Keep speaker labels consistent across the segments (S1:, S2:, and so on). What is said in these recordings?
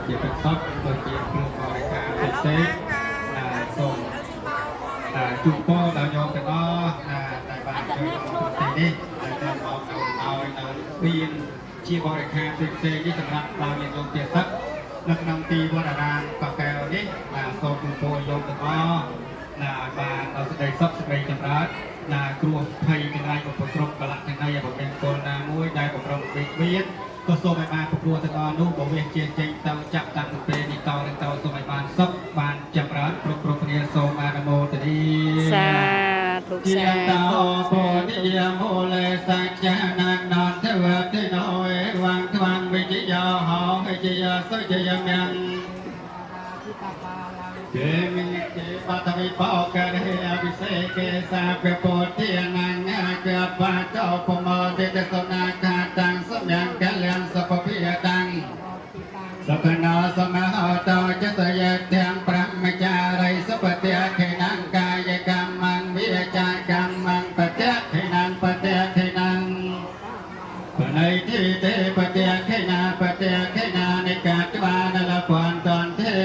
S1: ជាទឹកសុទ្ធក៏ជាគ្រឿងបរិការផ្សេងៗសូមជូនពរដល់ញោមទាំងអស់ដែលបានចូលក្នុងទីនេះដែលមកឲ្យនៅមានជាបរិការផ្សេងៗនេះសម្រាប់ដល់ញាតិញោមទៀតទឹកនៅក្នុងទីវត្តអារាមកកែវនេះសូមជូនពរញោមទាំងអស់ឲ្យបានដល់សេចក្តីសុខសេចក្តីចម្រើនគ្រោះភ័យទាំងឡាយគ្រប់គ្រប់កលៈទាំងឡាយបើមានគោលណាមួយដែលបំរុងពេកមានក៏សូមឲ្យបានប្រព្រឹត្តទាំងអស់នោះបើវាជាចេញទៅចាប់តាំងពីពេលនេះតទៅសូមឲ្យបានសុខបានចម្រើនគ្រប់គ្នាសូមអនុមោទនា
S2: សាធុសាធុ
S1: ពោធិយមូលេសច្ចានាននទវតិណោអេវងថ្វាំងវិជ្ជយោហោវិជ្ជយោសុជយមំចេមិនិទេបតវិបោកេអវិសេកេសាពពោធិអនញ្ញកបតោពមោទេតសនាកាតាំងសម្យ៉ាងកលំសពភិយតាំងសកណោសមហោតោចតយៈទាំងប្រមចារិសពតិខេណង្កាយកម្មੰវិចាកម្មੰបតិខេណੰបតិខេណੰបណៃទីទេបតិខេណាបតិខេណានិកាត្វានលពន្តន្តេ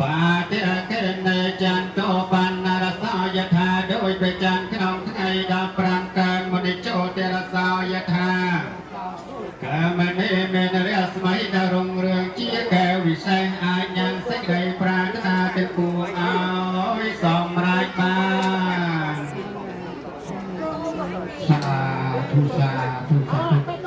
S1: បាតិខេណេចន្ទោបណ្ណរសោយថាដោយប្រចាំក្នុងថ្ងៃ15កើតមុនិចោទរសោយថាកាមនេមេនរស្មីដរុងរឿងជាកែវវិសេសអាចញ៉ាំសេចក្តី